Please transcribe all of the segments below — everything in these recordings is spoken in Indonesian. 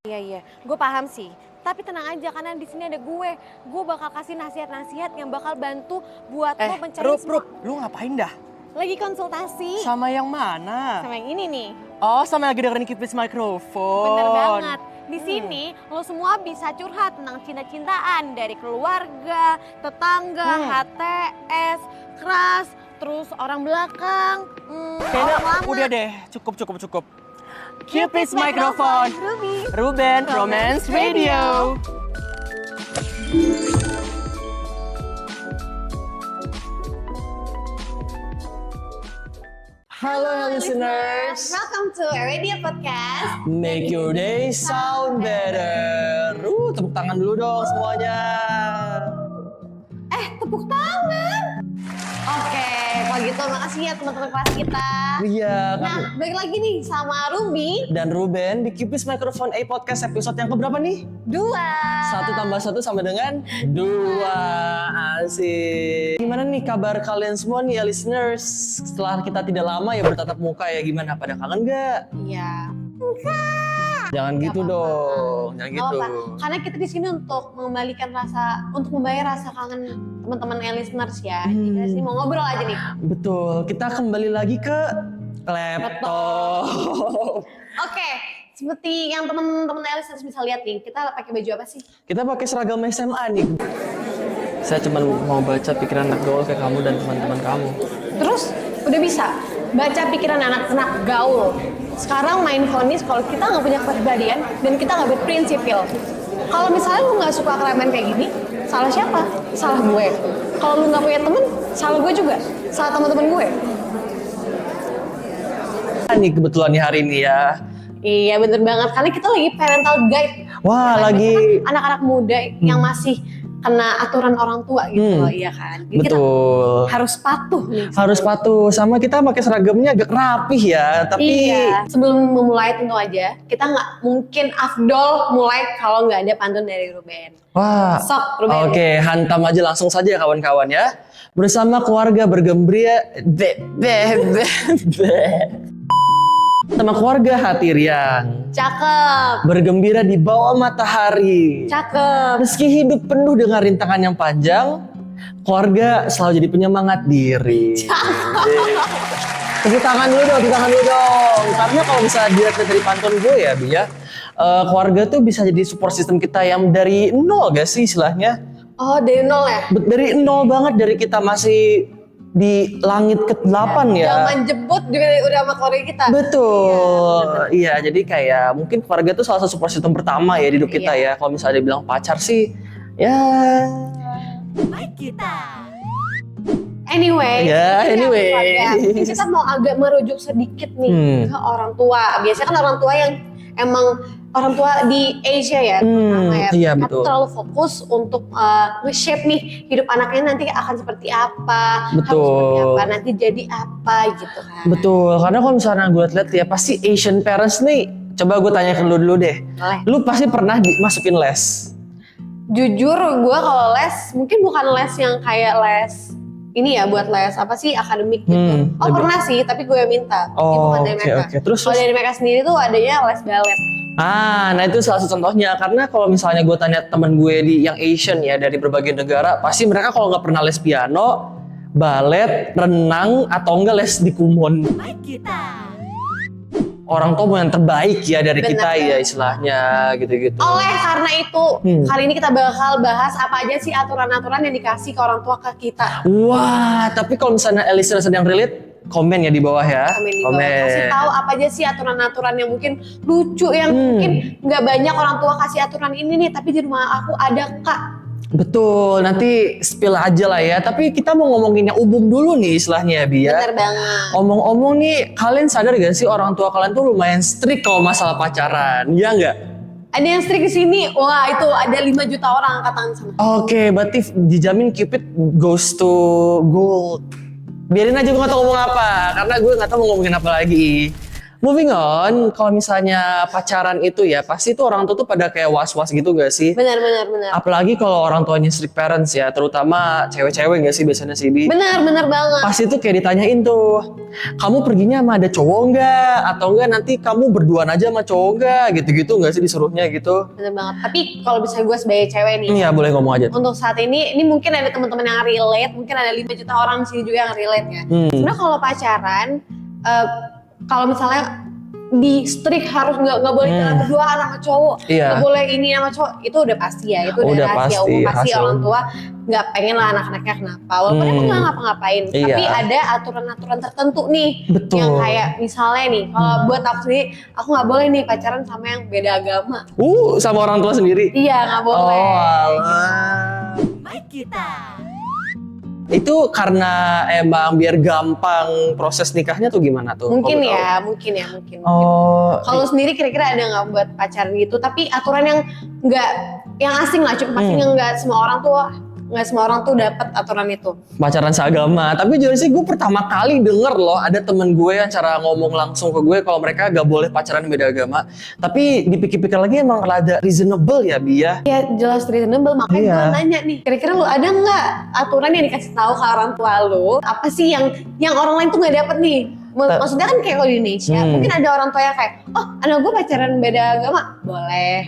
Iya, gue paham sih. Tapi tenang aja karena di sini ada gue. Gue bakal kasih nasihat-nasihat yang bakal bantu buat lo mencari Rup, lu ngapain dah? Lagi konsultasi. Sama yang mana? Sama yang ini nih. Oh, sama lagi dengerin Cupid's Microphone. Bener banget. Di sini lo semua bisa curhat tentang cinta-cintaan dari keluarga, tetangga, HTS, keras, terus orang belakang. Kayaknya orang lama. udah deh, cukup. Cupid's Microphone. Ruben Romance Radio. Halo listeners. Welcome to Radio Podcast. Make your day sound better. Tepuk tangan dulu dong semuanya. Tepuk tangan. Oke, kalau gitu makasih ya teman-teman kelas kita. Iya. Nah, balik lagi nih sama Ruby. Dan Ruben di Cupid's Microphone A Podcast episode yang keberapa nih? 2. 1 + 1 sama dengan 2. Asik. Gimana nih kabar kalian semua nih ya listeners? Setelah kita tidak lama ya bertatap muka ya, gimana? Pada kangen gak? Iya. Jangan gitu dong, jangan gitu. Apa-apa. Karena kita di sini untuk membayar rasa kangen teman-teman listeners ya. Kita sih mau ngobrol aja nih. Betul, kita kembali lagi ke laptop. Oke, seperti yang teman-teman listeners bisa lihat nih, kita pakai baju apa sih? Kita pakai seragam SMA nih. Saya cuma mau baca pikiran anak gaul kayak kamu dan teman-teman kamu. Terus udah bisa baca pikiran anak-anak gaul. Sekarang main vonis kalau kita nggak punya kepribadian dan kita nggak berprinsipil. Kalau misalnya lu nggak suka keramaian kayak gini, salah siapa? Salah gue. Kalau lu nggak punya temen, salah gue juga. Salah teman-teman gue. Nih kebetulan nih hari ini ya. Iya bener banget, karena kita lagi parental guide. Wah, Karena lagi kita kan anak-anak muda yang masih kena aturan orang tua gitu loh, iya kan. Jadi kita betul. harus patuh nih. Harus patuh, sama kita pakai seragamnya agak rapih ya, tapi Iya, sebelum memulai tentu aja, kita nggak mungkin afdol mulai kalau nggak ada pantun dari Ruben. wah. Sok, Ruben. Oke, hantam aja langsung saja ya kawan-kawan ya. Bersama keluarga bergembira sama keluarga hati riang. Cakep, Bergembira di bawah matahari. cakep. Meski hidup penuh dengan rintangan yang panjang, keluarga selalu jadi penyemangat diri. Tepuk tangan dulu dong. Karena kalau bisa dilihat dari pantun gue ya, Bi ya, keluarga tuh bisa jadi support system kita yang dari nol gak sih istilahnya? Oh, dari nol ya? Dari nol banget, dari kita masih di langit ke-8 ya. Zaman jebut juga udah sama keluarga kita. Betul. Iya, jadi kayak mungkin keluarga tuh salah satu support system pertama ya di hidup kita ya. Kalau misalnya dibilang pacar sih, ya. Anyway, Anyway. Ini kita mau agak merujuk sedikit nih ke orang tua. Biasanya kan orang tua yang emang orang tua di Asia ya, terutama ya. Iya, Mereka betul. terlalu fokus untuk nge-shape nih hidup anaknya nanti akan seperti apa, harus Betul. seperti apa, nanti jadi apa gitu kan. Betul, karena kalau misalnya gue lihat ya pasti Asian parents nih. Coba gue tanyakan lu dulu deh. Boleh. Lu pasti pernah dimasukin les? Jujur gue kalau les mungkin bukan les yang kayak les ini ya, buat les apa sih akademik gitu. Oh lebih- pernah sih, tapi gue yang minta. Itu Oh, bukan dari oke, mereka. oke. Terus- Kalau dari mereka sendiri tuh adanya les balet. Nah itu salah satu contohnya. Karena kalau misalnya gue tanya teman gue yang Asian ya dari berbagai negara, pasti mereka kalau nggak pernah les piano, balet, renang, atau enggak les di kumon. Orang tua mau yang terbaik ya dari Bener kita ya banget. istilahnya gitu-gitu. Oleh karena itu, kali ini kita bakal bahas apa aja sih aturan-aturan yang dikasih ke orang tua ke kita. Wah, tapi kalau misalnya listeners yang relate, komen ya di bawah ya. Komen di bawah. Kasih tahu apa aja sih aturan-aturan yang mungkin lucu, yang mungkin nggak banyak orang tua kasih aturan ini nih, tapi di rumah aku ada kak. Betul, nanti spill aja lah ya. Tapi kita mau ngomongin yang umum dulu nih istilahnya ya, Bi ya. Bener banget. Omong-omong nih, kalian sadar gak sih orang tua kalian tuh lumayan strict kalau masalah pacaran, ya nggak? Ada yang strict di sini, wah itu ada 5 juta orang angkat tangan sama. Oke, berarti dijamin Cupid goes to gold. Biarin aja gue gak tau ngomong apa, karena gue gak tau mau ngomongin apa lagi. Moving on, kalau misalnya pacaran itu ya pasti tuh orang tua tuh pada kayak was-was gitu gak sih? Benar. Apalagi kalau orang tuanya strict parents ya, terutama cewek-cewek gak sih biasanya sih Bi? Benar banget. Pasti tuh kayak ditanyain tuh, kamu perginya sama ada cowok nggak? Atau enggak nanti kamu berduaan aja sama cowok nggak? Gitu-gitu nggak sih disuruhnya gitu? Benar banget. Tapi kalau misalnya gue sebagai cewek nih, Iya boleh ngomong aja. untuk saat ini mungkin ada teman-teman yang relate, mungkin ada 5 juta orang di sini juga yang relate ya. Sebenarnya kalau pacaran, kalau misalnya di strict harus nggak boleh jalan berduaan sama cowok, Iya. nggak boleh ini sama cowok, itu udah pasti ya, itu udah Udah rahasia pasti, umum, pasti rahasia orang umum. tua nggak pengen lah anak-anaknya kenapa, walaupun emang nggak ngapa-ngapain, Iya. tapi ada aturan-aturan tertentu nih, Betul. yang kayak misalnya nih, kalau buat aku sendiri, aku nggak boleh nih pacaran sama yang beda agama, Sama orang tua sendiri. iya nggak boleh. Oh alah. Itu karena emang biar gampang proses nikahnya tuh gimana tuh? Mungkin kalau ya, tahu? mungkin. Oh, Kalau sendiri kira-kira ada nggak buat pacaran gitu? Tapi aturan yang nggak, yang asing lah, cuma pasti nggak semua orang tuh dapat aturan itu. pacaran seagama. Tapi jujur sih gue pertama kali denger loh ada temen gue yang cara ngomong langsung ke gue kalau mereka gak boleh pacaran beda agama. Tapi dipikir-pikir lagi emang rada reasonable ya Bi ya. Ya jelas reasonable, makanya Iya. gue nanya nih, kira-kira lu ada nggak aturan yang dikasih tahu ke orang tua lu? Apa sih yang orang lain tuh nggak dapet nih? Maksudnya kan kayak kalau di Indonesia, mungkin ada orang tua yang kayak, oh anak gue pacaran beda agama, boleh,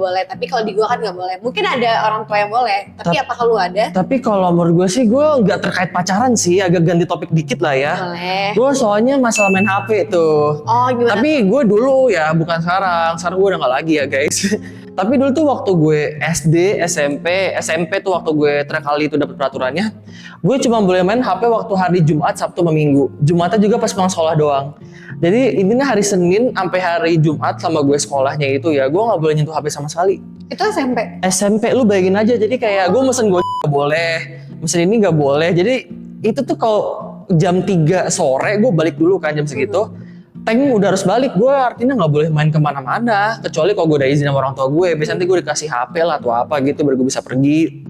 boleh. Tapi kalau di gue kan nggak boleh. Mungkin ada orang tua yang boleh, tapi apa kalau ada? Tapi kalau menurut gue sih gue nggak terkait pacaran sih, agak ganti topik dikit lah ya. Boleh. Gue soalnya masalah main HP tuh. Oh gimana? Tapi gue dulu ya, bukan sekarang. Sekarang gue udah gak lagi ya guys. Tapi dulu tuh waktu gue SD, SMP tuh waktu gue terakhir kali itu dapat peraturannya, gue cuma boleh main HP waktu hari Jumat, Sabtu, sama Minggu. Jumatnya juga pas pulang sekolah doang. Jadi intinya hari Senin sampai hari Jumat sama gue sekolahnya itu ya, gue nggak boleh nyentuh HP sama sekali. Itu SMP? SMP lu bayangin aja, jadi kayak gue mesen gue nggak boleh, mesen ini nggak boleh. Jadi itu tuh kalau jam 3 sore gue balik dulu kan jam segitu. Tank udah harus balik, gue artinya nggak boleh main kemana-mana kecuali kalau gue udah izin sama orang tua gue. Biasanya nanti gue dikasih HP lah atau apa gitu baru gue bisa pergi.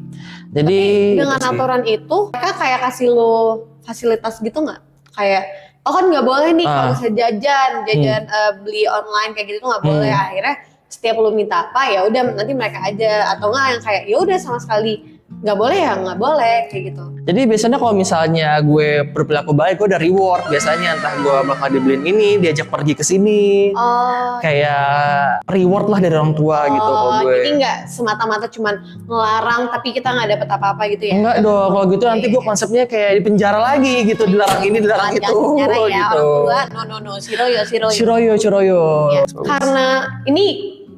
Jadi Dengan gitu sih. aturan itu, mereka kayak kasih lo fasilitas gitu nggak? Kayak, oh kan nggak boleh nih kalau bisa jajan beli online kayak gitu tuh nggak boleh. Akhirnya setiap lo minta apa ya udah nanti mereka aja, atau nggak yang kayak ya udah sama sekali nggak boleh ya nggak boleh kayak gitu. Jadi biasanya kalau misalnya gue berperilaku baik, gue ada reward biasanya, entah gue bakal dibeliin ini, diajak pergi ke sini, Oh, kayak reward lah dari orang tua gitu kalau gue. jadi nggak semata-mata cuman ngelarang tapi kita nggak dapet apa-apa gitu ya? Enggak dong, kalau gitu nanti gue konsepnya kayak di penjara lagi gitu, dilarang ini, dilarang itu, Jangan ya, gitu. orang tua, no, siroyo. Ciroyo. Ya, karena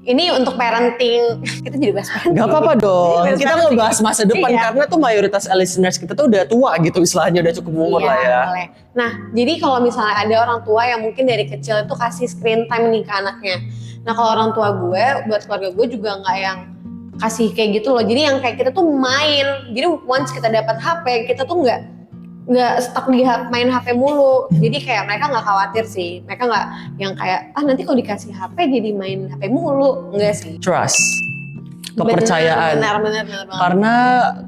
ini untuk parenting, kita jadi bahas parenting. Gak apa-apa dong, Jadi kita bahas mau bahas masa depan Iya. karena tuh mayoritas listeners kita tuh udah tua gitu istilahnya, udah cukup umur lah ya. Boleh. Nah, jadi kalau misalnya ada orang tua yang mungkin dari kecil itu kasih screen time nih ke anaknya. Nah, kalau orang tua gue, buat keluarga gue juga nggak yang kasih kayak gitu loh. Jadi yang kayak kita tuh main. Jadi once kita dapat HP, kita tuh nggak stuck di main HP mulu. Jadi kayak mereka nggak khawatir sih. Mereka nggak yang kayak nanti kalau dikasih HP jadi main HP mulu. Enggak sih. Trust, kepercayaan. Benar banget. Karena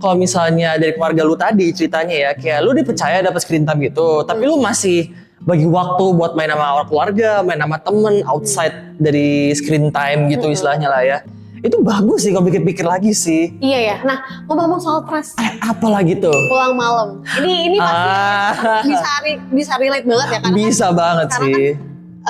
kalau misalnya dari keluarga lu tadi ceritanya ya, kayak lu dipercaya dapat screen time gitu, tapi lu masih bagi waktu buat main sama orang keluarga, main sama temen outside dari screen time gitu istilahnya lah ya. Itu bagus sih kalau pikir-pikir lagi sih. Iya ya. Nah, ngomong-ngomong soal trust, Apa lagi tuh? pulang malam. Ini pasti bisa relate banget ya kan? Bisa banget sekarang sih.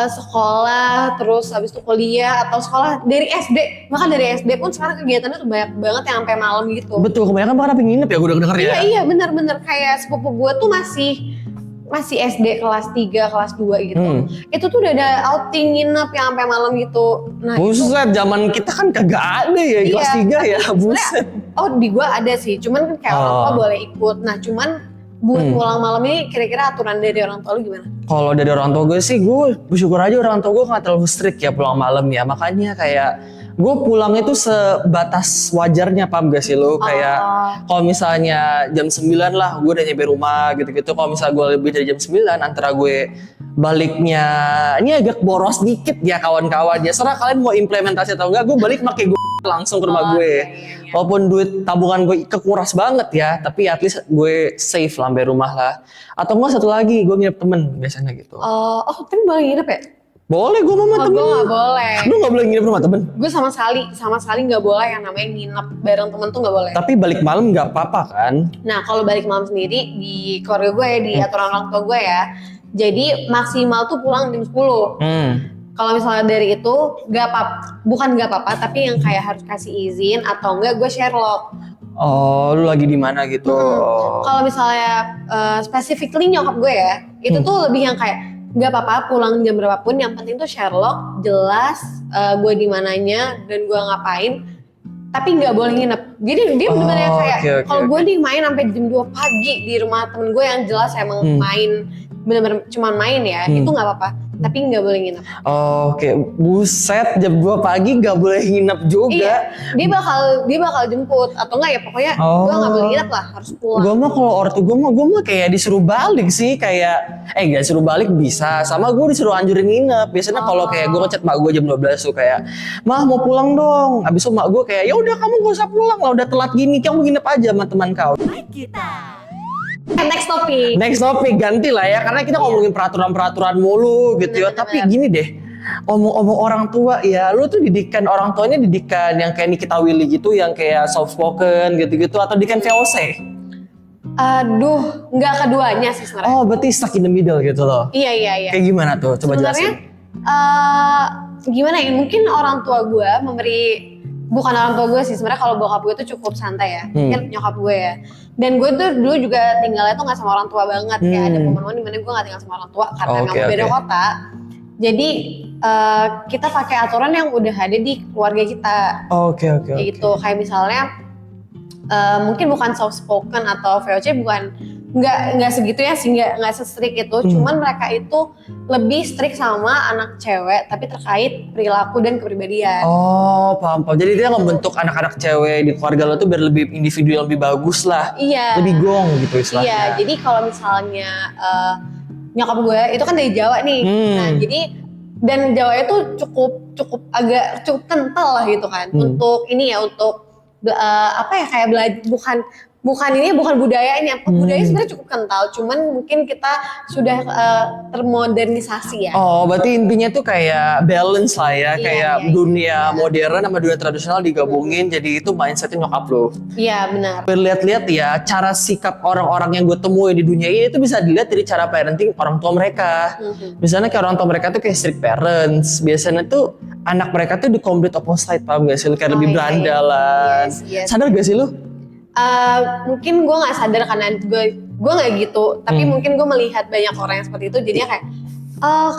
Sekolah, terus habis itu kuliah atau sekolah dari SD. Bahkan dari SD pun sekarang kegiatannya tuh banyak banget yang sampai malam gitu. Betul, kebanyakan bahkan apa nginep ya gue udah denger ya. Iya benar-benar kayak sepupu gue tuh masih SD kelas 3, kelas 2 gitu. Itu tuh udah ada outing nginep yang sampai malam gitu. Nah, Buset, zaman kita kan kagak ada ya kelas 3 ya, buset. oh di gue ada sih, cuman kan kayak orang tua boleh ikut. Nah, cuman buat pulang malam ini kira-kira aturan dari orang tua lu gimana? Kalau dari orang tua gue sih, gue bersyukur aja orang tua gue gak terlalu strict ya pulang malam ya. Makanya kayak gue pulang itu sebatas wajarnya, paham gak sih lo? Kayak kalau misalnya jam 9 lah gue udah nyampe rumah gitu-gitu. Kalau misalnya gue lebih dari jam 9 antara gue baliknya, ini agak boros dikit ya kawan-kawan ya. Serah kalian mau implementasi atau enggak, gue balik pakai gue langsung ke rumah gue. iya. Walaupun duit tabungan gue kekuras banget ya, tapi at least gue safe lah sampai rumah lah. Atau enggak satu lagi, gue nginep temen biasanya gitu. Tapi boleh nginep ya? Boleh, gue sama temen. Gue nggak boleh. Lu nggak boleh nginep rumah temen? Gue sama sekali nggak boleh yang namanya nginep bareng temen tuh nggak boleh. Tapi balik malam nggak apa-apa kan? Nah kalau balik malam sendiri di keluarga gue ya, di aturan orang tua gue ya, jadi maksimal tuh pulang jam 10. Kalau misalnya dari itu bukan nggak apa-apa, tapi yang kayak harus kasih izin atau enggak gue Sherlock. Oh, lu lagi di mana gitu? Kalau misalnya specifically nyokap gue ya, itu tuh lebih yang kayak nggak apa-apa pulang jam berapapun, yang penting tuh Sherlock jelas gue di mananya dan gue ngapain, tapi nggak boleh nginep. Jadi dia bener-bener kayak kalau gue nih main sampai jam 2 pagi di rumah temen gue yang jelas emang main bener-bener cuma main ya, itu nggak apa-apa, tapi nggak boleh nginep. Oke, buset, jam 2 pagi nggak boleh nginep juga. Iya, dia bakal jemput atau enggak ya pokoknya gue nggak boleh nginep lah, harus pulang. Gue mah kalau ortu gue mah kayak disuruh balik sih, kayak gak disuruh balik bisa, sama gue disuruh anjurin nginep. Biasanya kalau kayak gue ngechat mak gue jam 12 tuh kayak, "Mah mau pulang dong." Abis itu mak gue kayak, "Ya udah kamu gak usah pulang lah, udah telat gini, kamu nginep aja sama teman kau." Next topik ganti lah ya, karena kita ngomongin peraturan-peraturan mulu gitu ya. Tapi gini deh, omong-omong orang tua ya, lu tuh didikan orang tuanya didikan yang kayak Nikita Willy gitu, yang kayak soft spoken gitu-gitu, atau didikan VOC? Aduh, nggak keduanya sih sebenarnya. Oh, berarti stuck in the middle gitu loh. Iya. Kayak gimana tuh? Coba sebenarnya, jelasin. gimana ya? Mungkin orang tua gue bukan orang tua gue sih. Sebenarnya kalau bokap gue tuh cukup santai ya. Mungkin nyokap gue ya. Dan gue tuh dulu juga tinggalnya tuh nggak sama orang tua banget. Kayak ada momen-momen dimana gue nggak tinggal sama orang tua karena memang beda kota. Jadi kita pakai aturan yang udah ada di keluarga kita. Oke. Gitu. Kayak misalnya mungkin bukan soft spoken atau VOC, bukan nggak segitu ya sih, nggak se-strict itu. Cuman mereka itu lebih strict sama anak cewek tapi terkait perilaku dan kepribadian. Oh, paham. Jadi dia membentuk anak-anak cewek di keluarga lo tuh biar lebih individu, lebih bagus lah. Iya. Lebih gong gitu istilahnya. Iya. Jadi kalau misalnya nyokap gue itu kan dari Jawa nih. Nah jadi dan Jawa itu cukup kental lah gitu kan. Untuk ini ya, untuk kayak belajar, bukan budayanya. Budaya sebenarnya cukup kental, cuman mungkin kita sudah termodernisasi ya. Oh, berarti intinya tuh kayak balance lah ya, kayak dunia modern sama dunia tradisional digabungin, jadi itu mindsetnya nyokap lo. Iya, benar. Lihat-lihat ya, cara sikap orang-orang yang gue temuin di dunia ini itu bisa dilihat dari cara parenting orang tua mereka. Misalnya kayak orang tua mereka tuh kayak strict parents, biasanya tuh anak mereka tuh di complete opposite, paham gak sih? Kayak lebih berandalan. Yes. Sadar gak sih lu? Mungkin gue nggak sadar karena gue nggak gitu, tapi mungkin gue melihat banyak orang yang seperti itu, jadinya kayak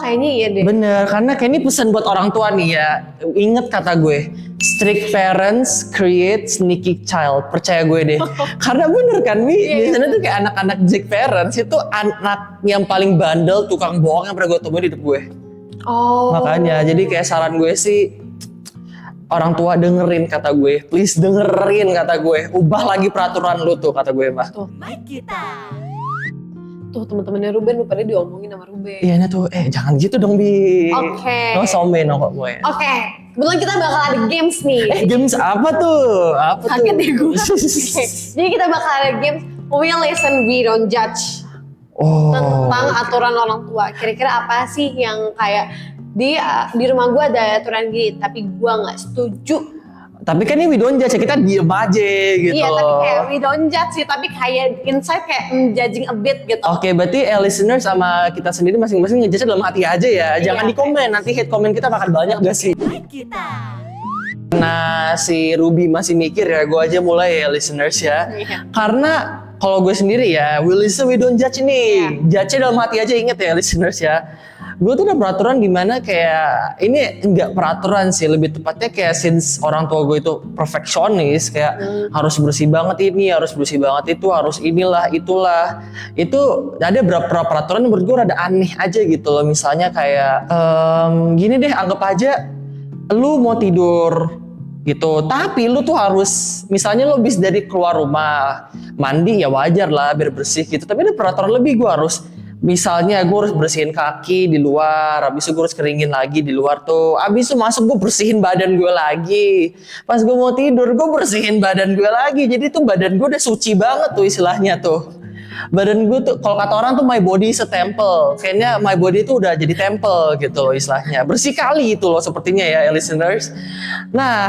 kayaknya iya deh. Bener, karena kayak ini pesan buat orang tua nih ya. Ingat kata gue, strict parents create sneaky child. Percaya gue deh. Karena bener kan, biasanya tuh kayak anak-anak strict parents itu anak yang paling bandel, tukang bohong yang pernah gue temuin di hidup gue. Makanya, jadi kayak saran gue sih, orang tua dengerin kata gue, please dengerin kata gue, ubah lagi peraturan lu tuh kata gue mah. Tuh temen-temennya Ruben lu pada diomongin sama Ruben. Iya tuh, jangan gitu dong Bi. Oke. No somen kok gue. Oke, kebetulan kita bakal ada games nih. Games apa tuh? Kaget deh gue. Jadi kita bakal ada games We Listen, We Don't Judge. Tentang aturan orang tua. Kira-kira apa sih yang kayak di rumah gue ada aturan gini, tapi gue nggak setuju. Tapi kan ini we don't judge, kita diem aja gitu. Iya, tapi kayak we don't judge sih, tapi kayak inside kayak judging a bit gitu. Oke, berarti listener sama kita sendiri masing-masing ngejudge dalam hati aja ya. Jangan di komen, nanti hate comment kita bakal banyak gak sih? Nah, si Ruby masih mikir ya, gue aja mulai ya listeners ya. Karena kalau gue sendiri ya, we listen, we don't judge nih. Judge dalam hati aja, inget ya listeners ya. Gue tuh ada peraturan dimana kayak, ini enggak peraturan sih, lebih tepatnya kayak since orang tua gue itu perfeksionis, kayak harus bersih banget ini, harus bersih banget itu, harus inilah, itulah. Itu ada beberapa peraturan yang menurut gue rada aneh aja gitu loh. Misalnya kayak, gini deh, anggap aja lu mau tidur gitu, tapi lu tuh harus, misalnya lu habis dari keluar rumah, mandi ya wajar lah biar bersih gitu, tapi ada peraturan lebih, gue harus Misalnya gue harus bersihin kaki di luar, habis itu gue harus keringin lagi di luar tuh. Habis itu masuk gue bersihin badan gue lagi. Pas gue mau tidur gue bersihin badan gue lagi. Jadi tuh badan gue udah suci banget tuh istilahnya tuh. Badan gue tuh kalau kata orang tuh my body is a temple. Kayaknya my body tuh udah jadi temple gitu loh istilahnya. Bersih kali itu loh sepertinya ya listeners. Nah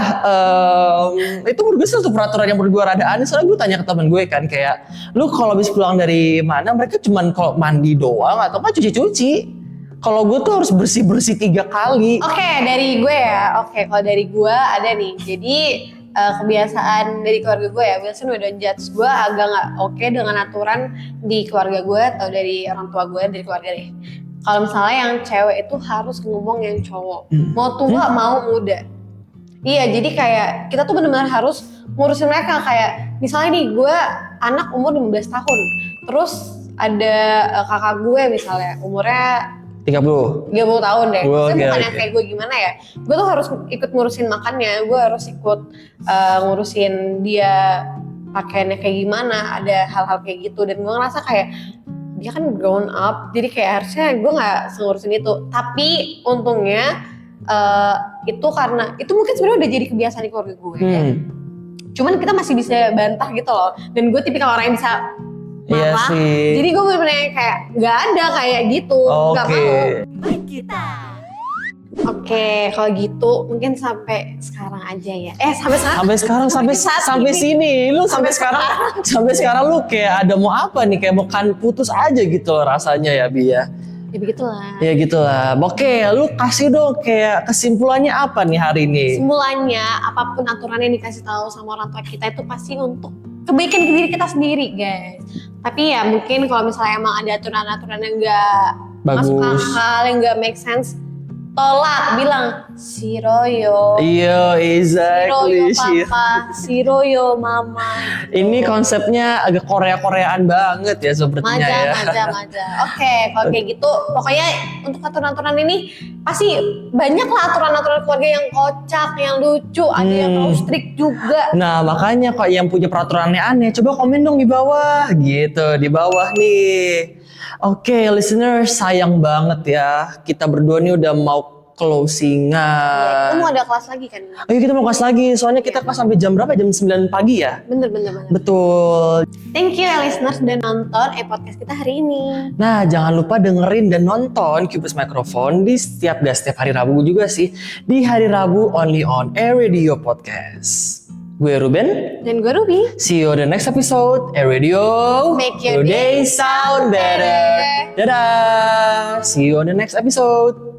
itu menurut gue salah satu peraturan yang menurut gue rada aneh. Soalnya gue tanya ke temen gue kan kayak, lu kalau habis pulang dari mana mereka cuman kalau mandi doang atau nggak cuci-cuci. Kalau gue tuh harus bersih-bersih 3 kali. Oke, dari gue ya. Oke, kalau dari gue ada nih. Jadi kebiasaan dari keluarga gue ya, Wilson we don't judge, gue agak nggak oke dengan aturan di keluarga gue atau dari orang tua gue, dari keluarga deh. Kalau misalnya yang cewek itu harus ngomong yang cowok, mau tua mau muda. Iya, jadi kayak kita tuh benar-benar harus ngurusin mereka. Kayak misalnya nih gue anak umur 15 tahun, terus ada kakak gue misalnya umurnya 30 tahun deh. Maksudnya Okay, bukan yang kayak gue gimana ya. Gue tuh harus ikut ngurusin makannya. Gue harus ikut ngurusin dia pakaiannya kayak gimana. Ada hal-hal kayak gitu. Dan gue ngerasa kayak dia kan grown up. Jadi kayak harusnya gue gak ngurusin itu. Tapi untungnya itu karena itu mungkin sebenarnya udah jadi kebiasaan di keluarga gue. Cuman kita masih bisa bantah gitu loh. Dan gue tipikal orang yang bisa Iya marah. sih. Jadi gue bener-bener kayak gak ada kayak gitu. Gak mau. Oke, kalau gitu mungkin sampai sekarang aja ya. Sampai Sini. Lu sampai sekarang lu kayak ada mau apa nih? Kayak mau kan putus aja gitu loh rasanya ya, Bi ya. Ya begitulah. Ya gitulah. Oke, lu kasih dong kayak kesimpulannya apa nih hari ini? Kesimpulannya, apapun aturan yang dikasih tahu sama orang tua kita itu pasti untuk kebaikan diri kita sendiri, guys. Tapi ya mungkin kalau misalnya emang ada aturan-aturan yang nggak masuk akal, yang nggak make sense, tolak, bilang siroyo. Iya, exactly. Siroyo papa, siroyo mama. Ini konsepnya agak Korea-Koreaan banget ya sepertinya ya. Maja. Oke, kalau kayak gitu, pokoknya untuk aturan-aturan ini pasti banyak lah aturan-aturan keluarga yang kocak, yang lucu, ada yang terlalu strict juga. Nah makanya kok yang punya peraturannya aneh, coba komen dong di bawah gitu, di bawah nih. Oke, listeners, sayang banget ya. Kita berdua nih udah mau closingan. Ya, kita mau ada kelas lagi kan? Ayo kita mau kelas lagi, soalnya kita kelas sampai jam berapa? Jam 9 pagi ya? Bener. Betul. Thank you ya listeners udah nonton podcast kita hari ini. Nah, jangan lupa dengerin dan nonton Cubes Microphone di setiap hari Rabu juga sih. Di hari Rabu only on Air Radio Podcast. Gue Ruben. Dan gue Ruby. See you on the next episode. Air Radio. Make your day sound better. Dadah. See you on the next episode.